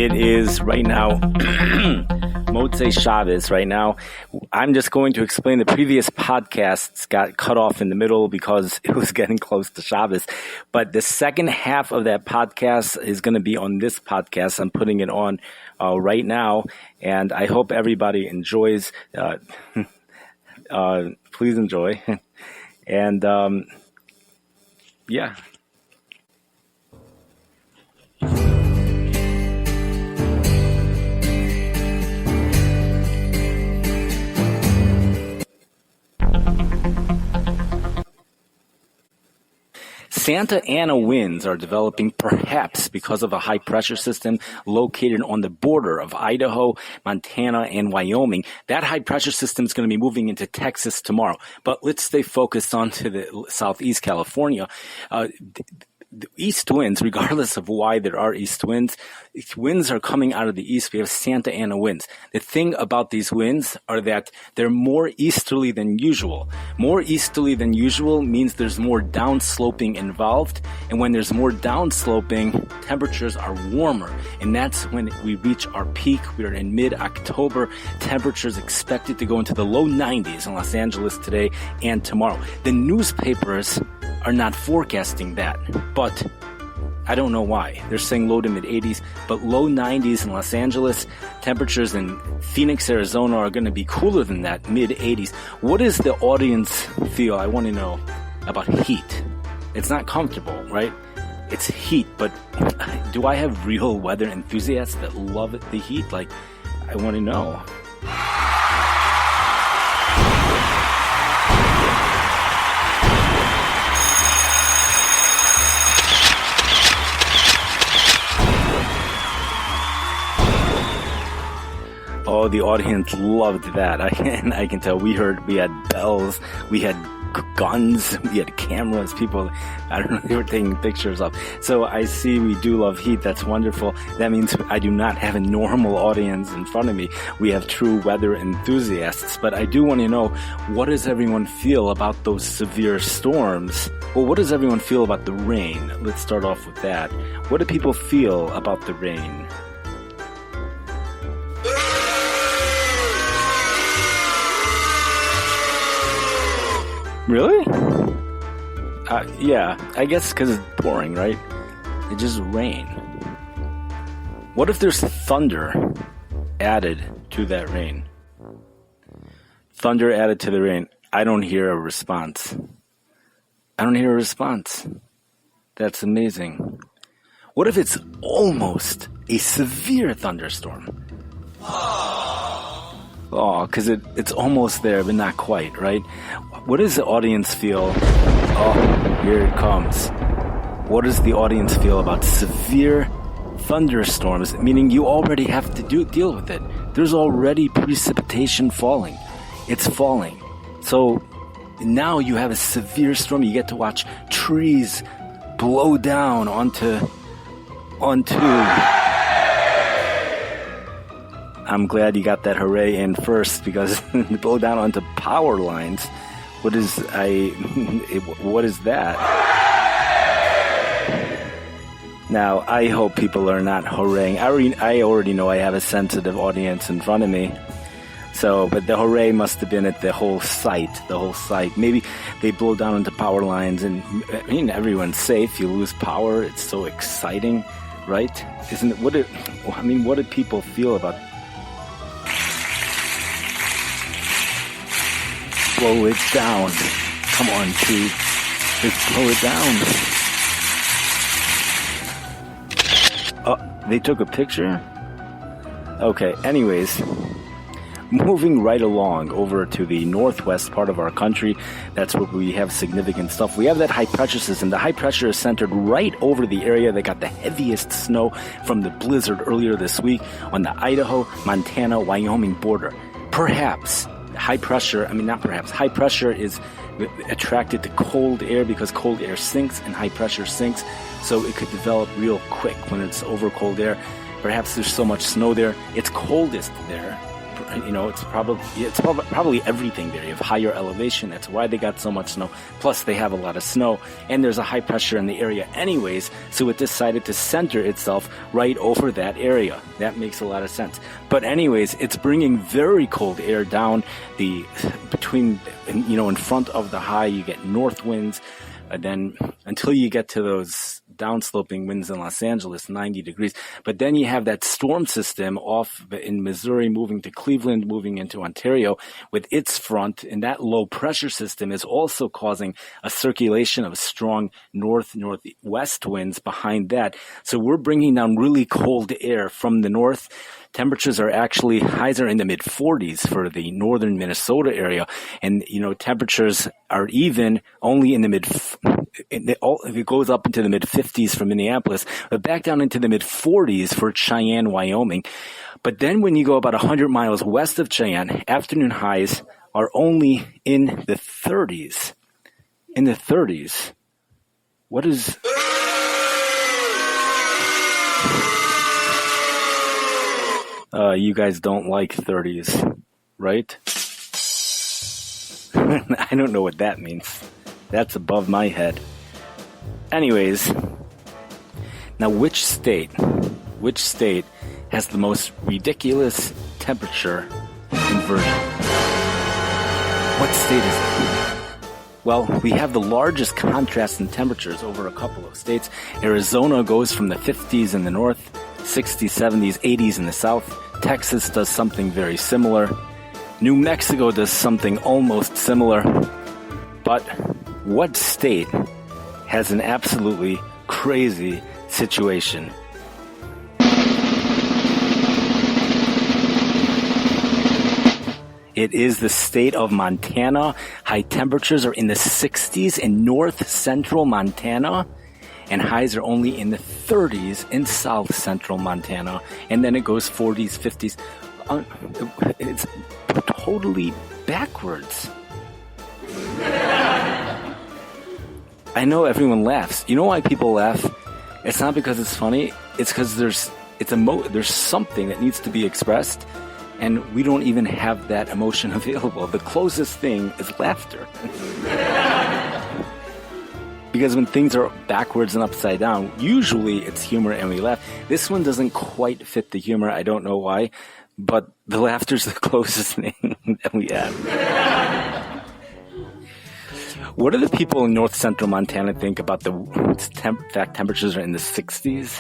It is right now Motzei Chavez right now. I'm just going to explain the previous podcasts got cut off in the middle because it was getting close to Chavez. But the second half of that podcast is going to be on this podcast. I'm putting it on right now, and I hope everybody enjoys. Please enjoy. And yeah. Santa Ana winds are developing perhaps because of a high-pressure system located on the border of Idaho, Montana, and Wyoming. That high-pressure system is going to be moving into Texas tomorrow. But let's stay focused on to the southeast California. The east winds, regardless of why there are east winds are coming out of the east. We have Santa Ana winds. The thing about these winds are that they're more easterly than usual. More easterly than usual means there's more downsloping involved. And when there's more downsloping, temperatures are warmer. And that's when we reach our peak. We're in mid-October. Temperatures expected to go into the low 90s in Los Angeles today and tomorrow. The newspapers are not forecasting that, but I don't know why. They're saying low to mid 80s, but low 90s in Los Angeles. Temperatures in Phoenix, Arizona are going to be cooler than that, mid 80s. What does the audience feel? I want to know about heat. It's not comfortable, right? It's heat, but do I have real weather enthusiasts that love the heat? Like, I want to know. Oh, the audience loved that. I can tell. We had bells, we had guns, we had cameras, people, I don't know, they were taking pictures of. So I see we do love heat. That's wonderful. That means I do not have a normal audience in front of me. We have true weather enthusiasts. But I do want to know, what does everyone feel about those severe storms? Well, what does everyone feel about the rain? Let's start off with that. What do people feel about the rain? Really? Yeah, I guess because it's boring, right? It just rain. What if there's thunder added to that rain? Thunder added to the rain. I don't hear a response. That's amazing. What if it's almost a severe thunderstorm? Oh, because it's almost there, but not quite, right? What does the audience feel? Oh, here it comes. What does the audience feel about severe thunderstorms? Meaning you already have to deal with it. There's already precipitation falling. It's falling. So now you have a severe storm. You get to watch trees blow down onto I'm glad you got that hooray in first, because blow down onto power lines. What is that? Now, I hope people are not hooraying. I already know I have a sensitive audience in front of me. So, but the hooray must have been at the whole site. Maybe they blow down onto power lines, and I mean, everyone's safe. You lose power, it's so exciting, right? Isn't it? What do people feel about? Blow it down. Come on, tree. Just blow it down. Oh, they took a picture? Okay, anyways. Moving right along over to the northwest part of our country, that's where we have significant stuff. We have that high pressure system. The high pressure is centered right over the area that got the heaviest snow from the blizzard earlier this week on the Idaho, Montana, Wyoming border. High pressure is attracted to cold air because cold air sinks and high pressure sinks, so it could develop real quick when it's over cold air. Perhaps there's so much snow there, it's coldest there. probably everything there. You have higher elevation. That's why they got so much snow. Plus, they have a lot of snow, and there's a high pressure in the area anyways. So it decided to center itself right over that area. That makes a lot of sense. But anyways, it's bringing very cold air down in front of the high. You get north winds, and then until you get to those downsloping winds in Los Angeles, 90 degrees. But then you have that storm system off in Missouri moving to Cleveland, moving into Ontario with its front. And that low pressure system is also causing a circulation of strong northwest winds behind that. So we're bringing down really cold air from the north. Temperatures are actually highs are in the mid 40s for the northern Minnesota area. And, temperatures are even only in the it goes up into the mid 50s for Minneapolis, but back down into the mid 40s for Cheyenne, Wyoming. But then when you go about 100 miles west of Cheyenne, afternoon highs are only in the 30s. In the 30s. What is... you guys don't like 30s, right? I don't know what that means. That's above my head. Anyways, now which state has the most ridiculous temperature inversion? What state is it? Well, we have the largest contrast in temperatures over a couple of states. Arizona goes from the 50s in the north, 60s, 70s, 80s in the south. Texas does something very similar. New Mexico does something almost similar. But what state has an absolutely crazy situation? It is the state of Montana. High temperatures are in the 60s in north central Montana, and highs are only in the 30s in south central Montana. And then it goes 40s, 50s. It's totally backwards. I know everyone laughs. You know why people laugh? It's not because it's funny. It's because there's something that needs to be expressed, and we don't even have that emotion available. The closest thing is laughter. Because when things are backwards and upside down, usually it's humor and we laugh. This one doesn't quite fit the humor. I don't know why, but the laughter's the closest thing that we have. What do the people in north central Montana think about the fact temperatures are in the 60s?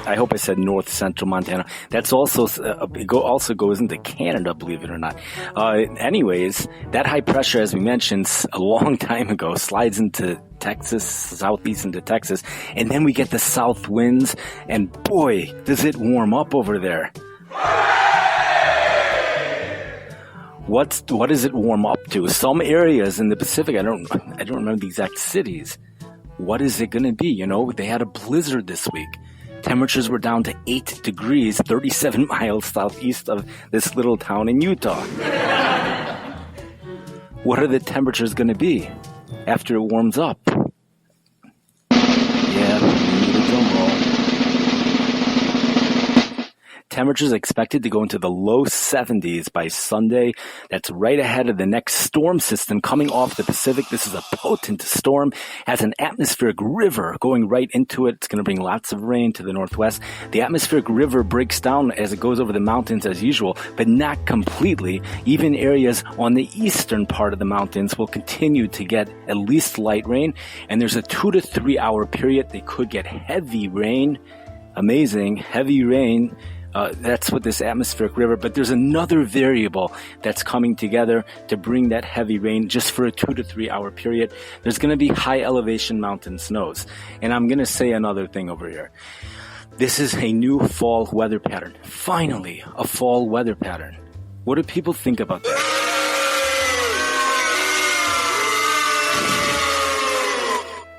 I hope I said north central Montana. That's also also goes into Canada, believe it or not. Anyways, that high pressure, as we mentioned a long time ago, slides into Texas, southeast into Texas, and then we get the south winds, and boy, does it warm up over there. What does it warm up to? Some areas in the Pacific, I don't remember the exact cities. What is it going to be? They had a blizzard this week. Temperatures were down to 8 degrees, 37 miles southeast of this little town in Utah. What are the temperatures going to be after it warms up? Yeah, we need a drum roll. Temperatures expected to go into the low 70s by Sunday. That's right ahead of the next storm system coming off the Pacific. This is a potent storm. Has an atmospheric river going right into it. It's going to bring lots of rain to the northwest. The atmospheric river breaks down as it goes over the mountains as usual, but not completely. Even areas on the eastern part of the mountains will continue to get at least light rain. And there's a 2 to 3 hour period. They could get heavy rain. Amazing. Heavy rain. That's what this atmospheric river, but there's another variable that's coming together to bring that heavy rain just for a 2 to 3 hour period. There's going to be high elevation mountain snows. And I'm going to say another thing over here. This is a new fall weather pattern. Finally, a fall weather pattern. What do people think about that?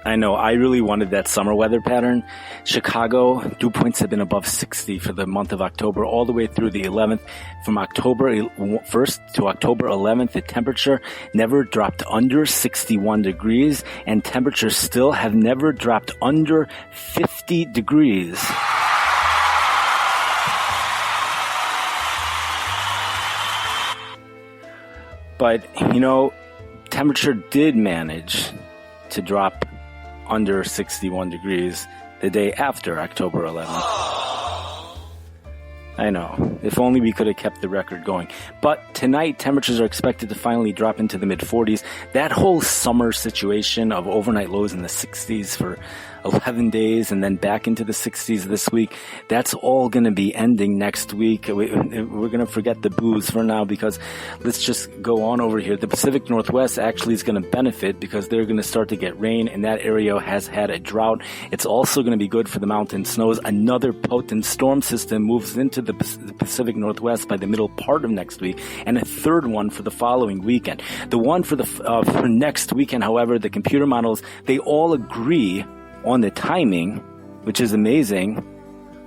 I know. I really wanted that summer weather pattern. Chicago, dew points have been above 60 for the month of October, all the way through the 11th. From October 1st to October 11th, the temperature never dropped under 61 degrees, and temperatures still have never dropped under 50 degrees. But, temperature did manage to drop under 61 degrees the day after October 11th. I know. If only we could have kept the record going. But tonight, temperatures are expected to finally drop into the mid-40s. That whole summer situation of overnight lows in the 60s for 11 days and then back into the 60s this week, that's all going to be ending next week. We're going to forget the booze for now, because let's just go on over here. The Pacific Northwest actually is going to benefit because they're going to start to get rain, and that area has had a drought. It's also going to be good for the mountain snows. Another potent storm system moves into the Pacific Northwest by the middle part of next week, and a third one for the following weekend. The one for next weekend, however, the computer models, they all agree on the timing, which is amazing,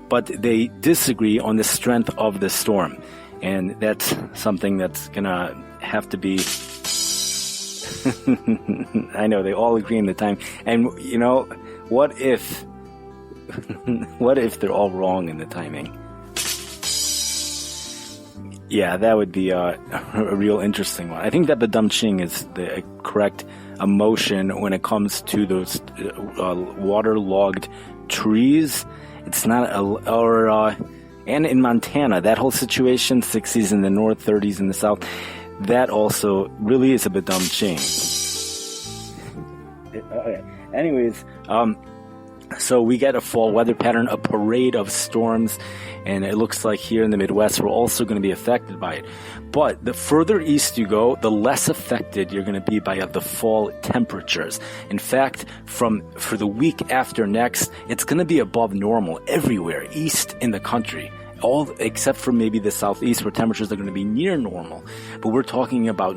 but they disagree on the strength of the storm. And that's something that's gonna have to be I know, they all agree on the time. And what if they're all wrong in the timing? Yeah, that would be a real interesting one. I think that the Dumching is the correct emotion when it comes to those waterlogged trees. It's not and in Montana, that whole situation, 60s in the north, 30s in the south, that also really is a Dumching. Anyways, so we get a fall weather pattern, a parade of storms, and it looks like here in the Midwest we're also going to be affected by it. But the further east you go, the less affected you're going to be by the fall temperatures. In fact, for the week after next, it's going to be above normal everywhere east in the country. All except for maybe the southeast, where temperatures are going to be near normal. But we're talking about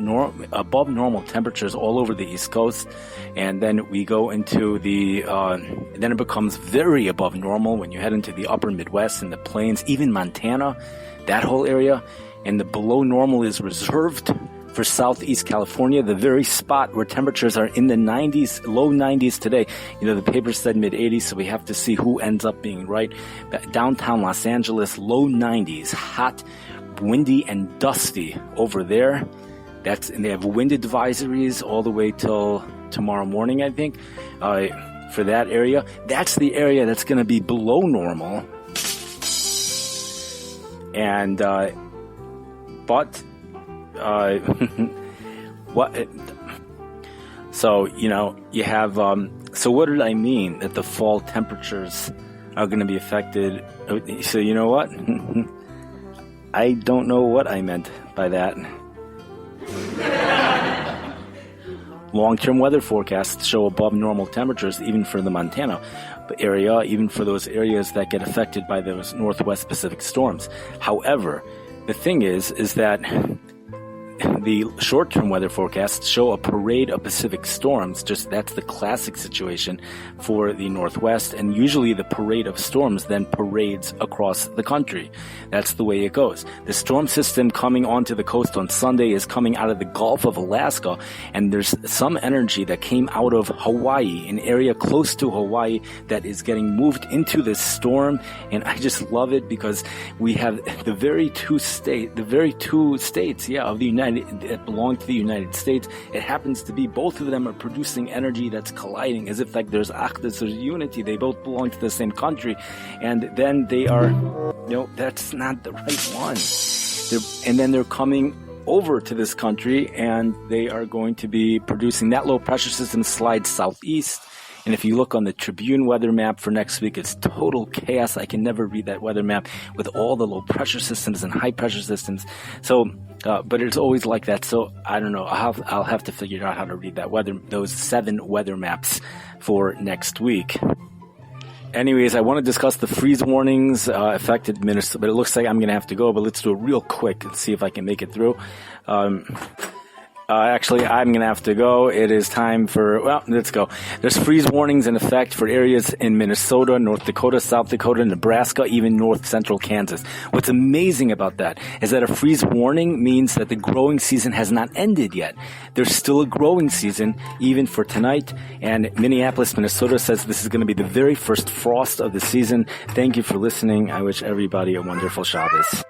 above normal temperatures all over the East Coast. And then we go into then it becomes very above normal when you head into the upper Midwest and the plains, even Montana, that whole area. And the below normal is reserved for Southeast California, the very spot where temperatures are in the 90s, low 90s today. The paper said mid-80s, so we have to see who ends up being right. Downtown Los Angeles, low 90s, hot, windy, and dusty over there. And they have wind advisories all the way till tomorrow morning, I think, for that area. That's the area that's going to be below normal. And, so you have so what did I mean that the fall temperatures are going to be affected? So you know what? I don't know what I meant by that. Long-term weather forecasts show above normal temperatures even for the Montana area, even for those areas that get affected by those Northwest Pacific storms. However, the thing is that the short-term weather forecasts show a parade of Pacific storms. That's the classic situation for the Northwest, and usually the parade of storms then parades across the country. That's the way it goes. The storm system coming onto the coast on Sunday is coming out of the Gulf of Alaska, and there's some energy that came out of Hawaii, an area close to Hawaii, that is getting moved into this storm. And I just love it because we have the very two states, of the United that belong to the United States. It happens to be both of them are producing energy that's colliding, as if like there's achdus, there's unity. They both belong to the same country, and then they are, that's not the right one. And then they're coming over to this country, and they are going to be producing that low pressure system slides southeast. And if you look on the Tribune weather map for next week, it's total chaos. I can never read that weather map with all the low pressure systems and high pressure systems. So, but it's always like that. So I don't know. I'll have to figure out how to read those 7 weather maps for next week. Anyways, I want to discuss the freeze warnings affected Minnesota, but it looks like I'm going to have to go. But let's do it real quick and see if I can make it through. Actually, I'm going to have to go. It is time for, well, let's go. There's freeze warnings in effect for areas in Minnesota, North Dakota, South Dakota, Nebraska, even north central Kansas. What's amazing about that is that a freeze warning means that the growing season has not ended yet. There's still a growing season, even for tonight. And Minneapolis, Minnesota says this is going to be the very first frost of the season. Thank you for listening. I wish everybody a wonderful Chavez.